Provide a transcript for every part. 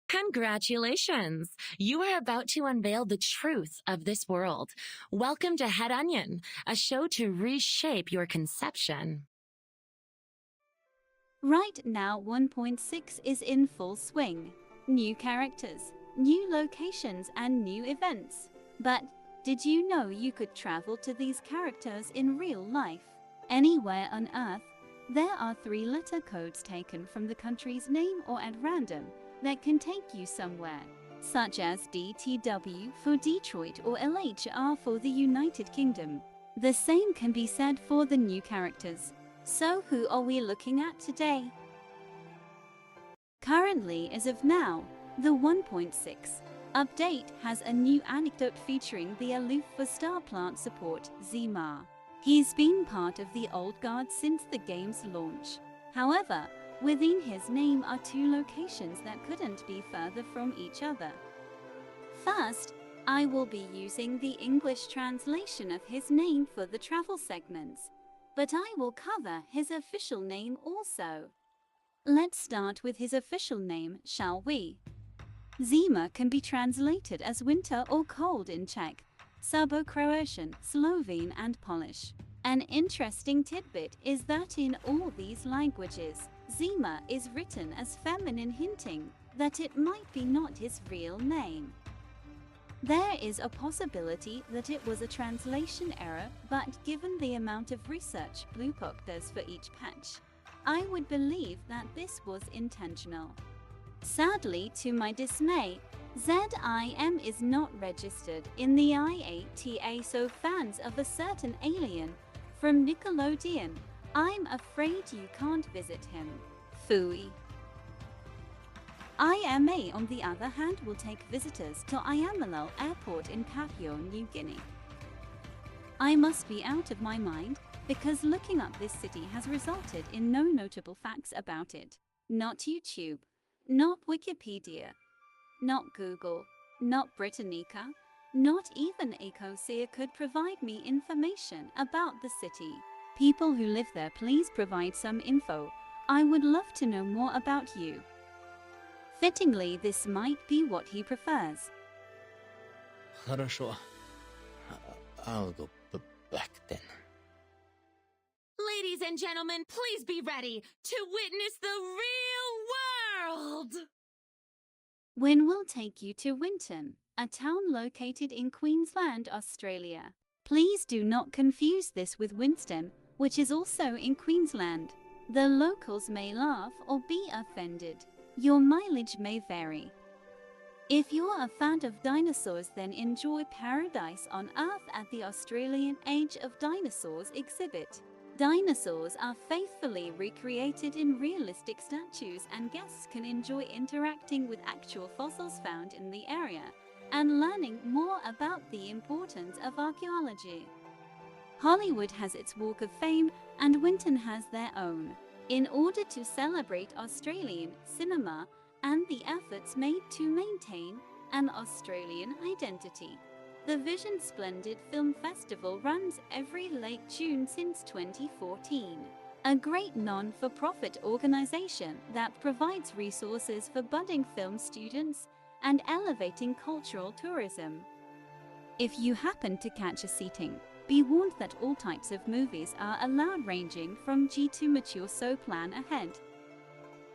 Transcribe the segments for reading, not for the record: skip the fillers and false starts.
Congratulations! You are about to unveil the truth of this world. Welcome to Head Onion, a show to reshape your conception. Right now 1.6 is in full swing. New characters, new locations and new events. But did you know you could travel to these characters in real life? Anywhere on Earth, there are 3-letter codes taken from the country's name or at random that can take you somewhere, such as DTW for Detroit or LHR for the United Kingdom. The same can be said for the new characters. So who are we looking at today? Currently, as of now, the 1.6 update has a new anecdote featuring the aloof for star plant support, Zima. He's been part of the old guard since the game's launch. However, within his name are 2 locations that couldn't be further from each other. First, I will be using the English translation of his name for the travel segments, but I will cover his official name also. Let's start with his official name, shall we? Zima can be translated as winter or cold in Czech, Serbo-Croatian, Slovene and Polish. An interesting tidbit is that in all these languages, Zima is written as feminine, hinting that it might be not his real name. There is a possibility that it was a translation error, but given the amount of research Bluepock does for each patch, I would believe that this was intentional. Sadly, to my dismay, ZIM is not registered in the IATA, so fans of a certain alien from Nickelodeon, I'm afraid you can't visit him. Phooey. IMA, on the other hand, will take visitors to iamalele Airport in Papua New Guinea. I must be out of my mind, because looking up this city has resulted in no notable facts about it. Not YouTube, not Wikipedia, not Google, not Britannica, not even Ecosia could provide me information about the city. People who live there, please provide some info. I would love to know more about you. Fittingly, this might be what he prefers. Хорошо. I'll go back then. Ladies and gentlemen, please be ready to witness the real world! When we'll take you to Winton, a town located in Queensland, Australia. Please do not confuse this with Winston, which is also in Queensland. The locals may laugh or be offended. Your mileage may vary. If you're a fan of dinosaurs, then enjoy Paradise on Earth at the Australian Age of Dinosaurs exhibit. Dinosaurs are faithfully recreated in realistic statues, and guests can enjoy interacting with actual fossils found in the area and learning more about the importance of archaeology. Hollywood has its Walk of Fame, and Winton has their own. In order to celebrate Australian cinema and the efforts made to maintain an Australian identity, the Vision Splendid Film Festival runs every late June since 2014. A great non-for-profit organization that provides resources for budding film students and elevating cultural tourism. If you happen to catch a seating, be warned that all types of movies are allowed, ranging from G to mature, so plan ahead.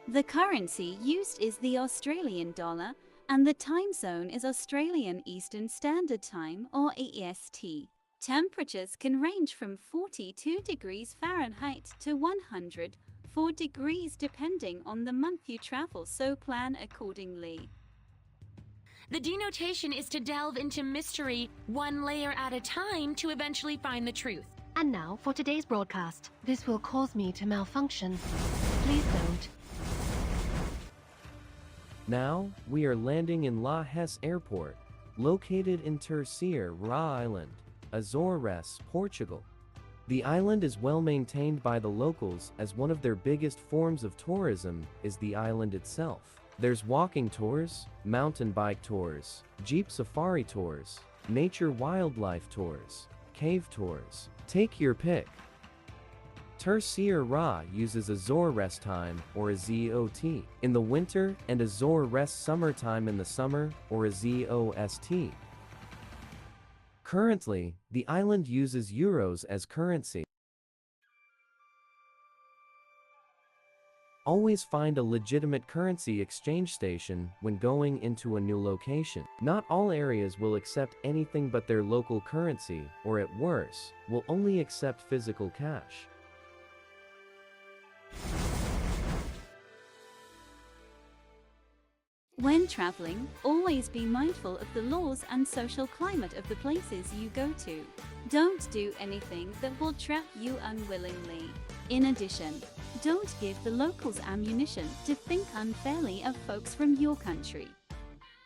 The currency used is the Australian dollar, and the time zone is Australian Eastern Standard Time, or EST. Temperatures can range from 42 degrees Fahrenheit to 104 degrees depending on the month you travel, so plan accordingly. The denotation is to delve into mystery one layer at a time to eventually find the truth. And now for today's broadcast. This will cause me to malfunction. Please don't. Now, we are landing in Lajesairport, located in Terceiraisland, Azores, Portugal. The island is well maintained by the locals, as one of their biggest forms of tourism is the island itself. There's walking tours, mountain bike tours, jeep safari tours, nature wildlife tours, cave tours. Take your pick. Terceira uses Azore rest time, or a ZOT, in the winter and Azore rest summertime in the summer, or a ZOST. Currently, the island uses euros as currency. Always find a legitimate currency exchange station when going into a new location. Not all areas will accept anything but their local currency, or at worst, will only accept physical cash. When traveling, always be mindful of the laws and social climate of the places you go to. Don't do anything that will trap you unwillingly. In addition, don't give the locals ammunition to think unfairly of folks from your country.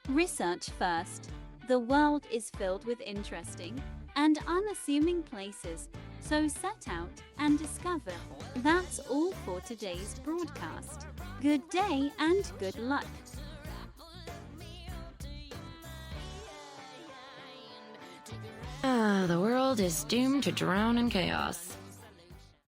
Research first. The world is filled with interesting and unassuming places, so set out and discover. That's all for today's broadcast. Good day and good luck. The world is doomed to drown in chaos.